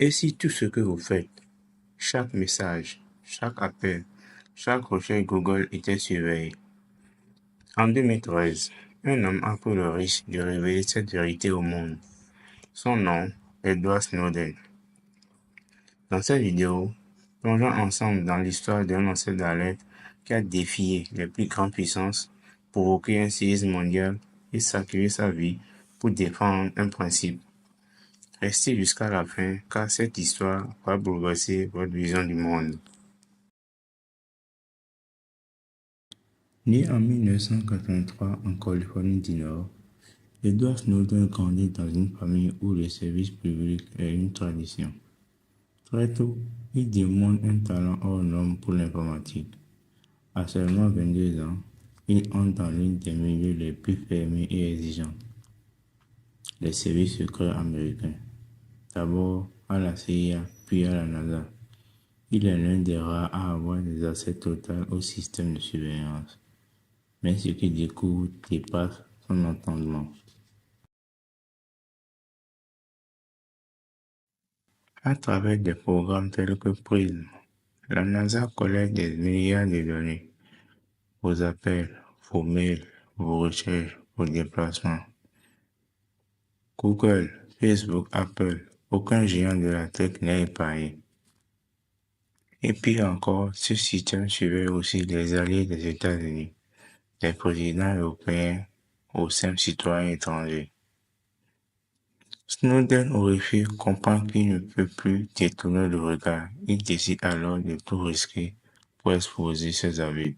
Et si tout ce que vous faites, chaque message, chaque appel, chaque recherche Google était surveillé? En 2013, un homme a pris le risque de révéler cette vérité au monde. Son nom, Edward Snowden. Dans cette vidéo, plongeons ensemble dans l'histoire d'un lanceur d'alerte qui a défié les plus grandes puissances, provoqué un séisme mondial et sacrifié sa vie pour défendre un principe. Restez jusqu'à la fin car cette histoire va bouleverser votre vision du monde. Né en 1983 en Californie du Nord, Edward Snowden grandit dans une famille où le service public est une tradition. Très tôt, il démontre un talent hors norme pour l'informatique. À seulement 22 ans, il entre dans l'un des milieux les plus fermés et exigeants, les services secrets américains. D'abord à la CIA, puis à la NASA. Il est l'un des rares à avoir des accès totaux au système de surveillance. Mais ce qu'il découvre dépasse son entendement. À travers des programmes tels que PRISM, la NASA collecte des milliards de données, vos appels, vos mails, vos recherches, vos déplacements. Google, Facebook, Apple, aucun géant de la tech n'est épargné. Et pire encore, ce système surveille aussi les alliés des États-Unis, les présidents européens aux simples citoyens étrangers. Snowden horrifié comprend qu'il ne peut plus détourner le regard. Il décide alors de tout risquer pour exposer ses abus.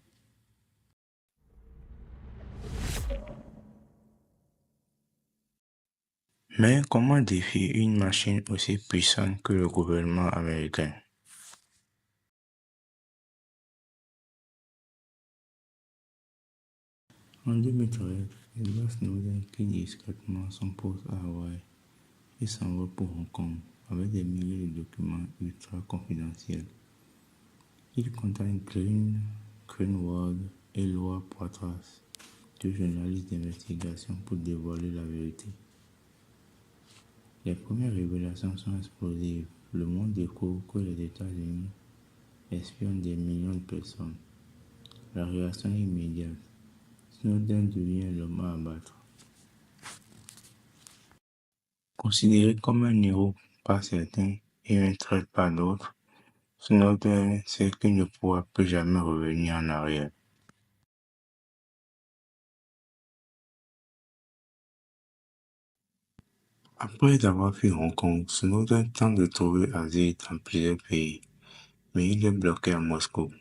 Mais comment défier une machine aussi puissante que le gouvernement américain? En 2013, Edward Snowden quitte discrètement son poste à Hawaï et s'en va pour Hong Kong avec des milliers de documents ultra confidentiels. Il contacte Greenwald et Laura Poitras, deux journalistes d'investigation pour dévoiler la vérité. Les premières révélations sont explosives. Le monde découvre que les États-Unis espionnent des millions de personnes. La réaction est immédiate. Snowden devient l'homme à abattre. Considéré comme un héros par certains et un traître par d'autres, Snowden sait qu'il ne pourra plus jamais revenir en arrière. Après avoir fui Hong Kong, Snowden tente de trouver asile dans plusieurs pays, mais il est bloqué à Moscou.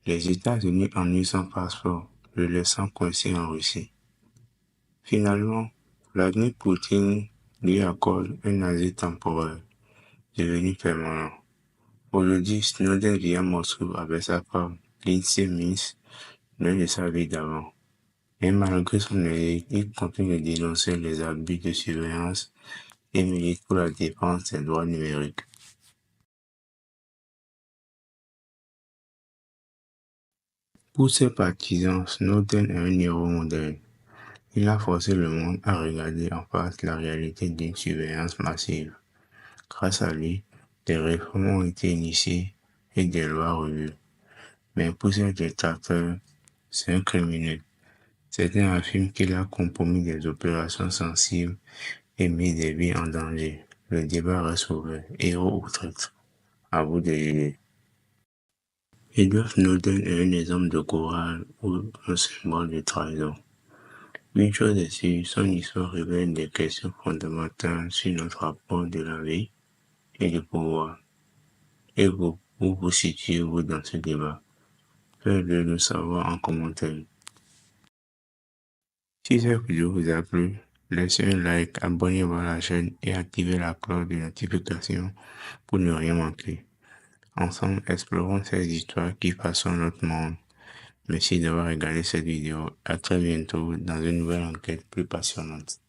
Les États-Unis annulent son passeport, le laissant coincé en Russie. Finalement, Vladimir Poutine lui accorde un asile temporaire, devenu permanent. Aujourd'hui, Snowden vit à Moscou avec sa femme, Lindsay Mintz, loin de sa vie d'avant. Et malgré son exil, il continue de dénoncer les abus de surveillance et milite pour la défense des droits numériques. Pour ses partisans, Snowden est un héros moderne. Il a forcé le monde à regarder en face la réalité d'une surveillance massive. Grâce à lui, des réformes ont été initiées et des lois revues. Mais pour ces détracteurs, c'est un criminel. Certains affirment qu'il a compromis des opérations sensibles et mis des vies en danger. Le débat reste ouvert. Héros ou traître? À vous de juger. Edward Snowden est un exemple de courage ou un symbole de trahison. Une chose est sûre, son histoire révèle des questions fondamentales sur notre rapport de la vie et du pouvoir. Et vous, où vous situez-vous dans ce débat? Faites-le nous savoir en commentaire. Si cette vidéo vous a plu, laissez un like, abonnez-vous à la chaîne et activez la cloche de notification pour ne rien manquer. Ensemble, explorons ces histoires qui façonnent notre monde. Merci d'avoir regardé cette vidéo. À très bientôt dans une nouvelle enquête plus passionnante.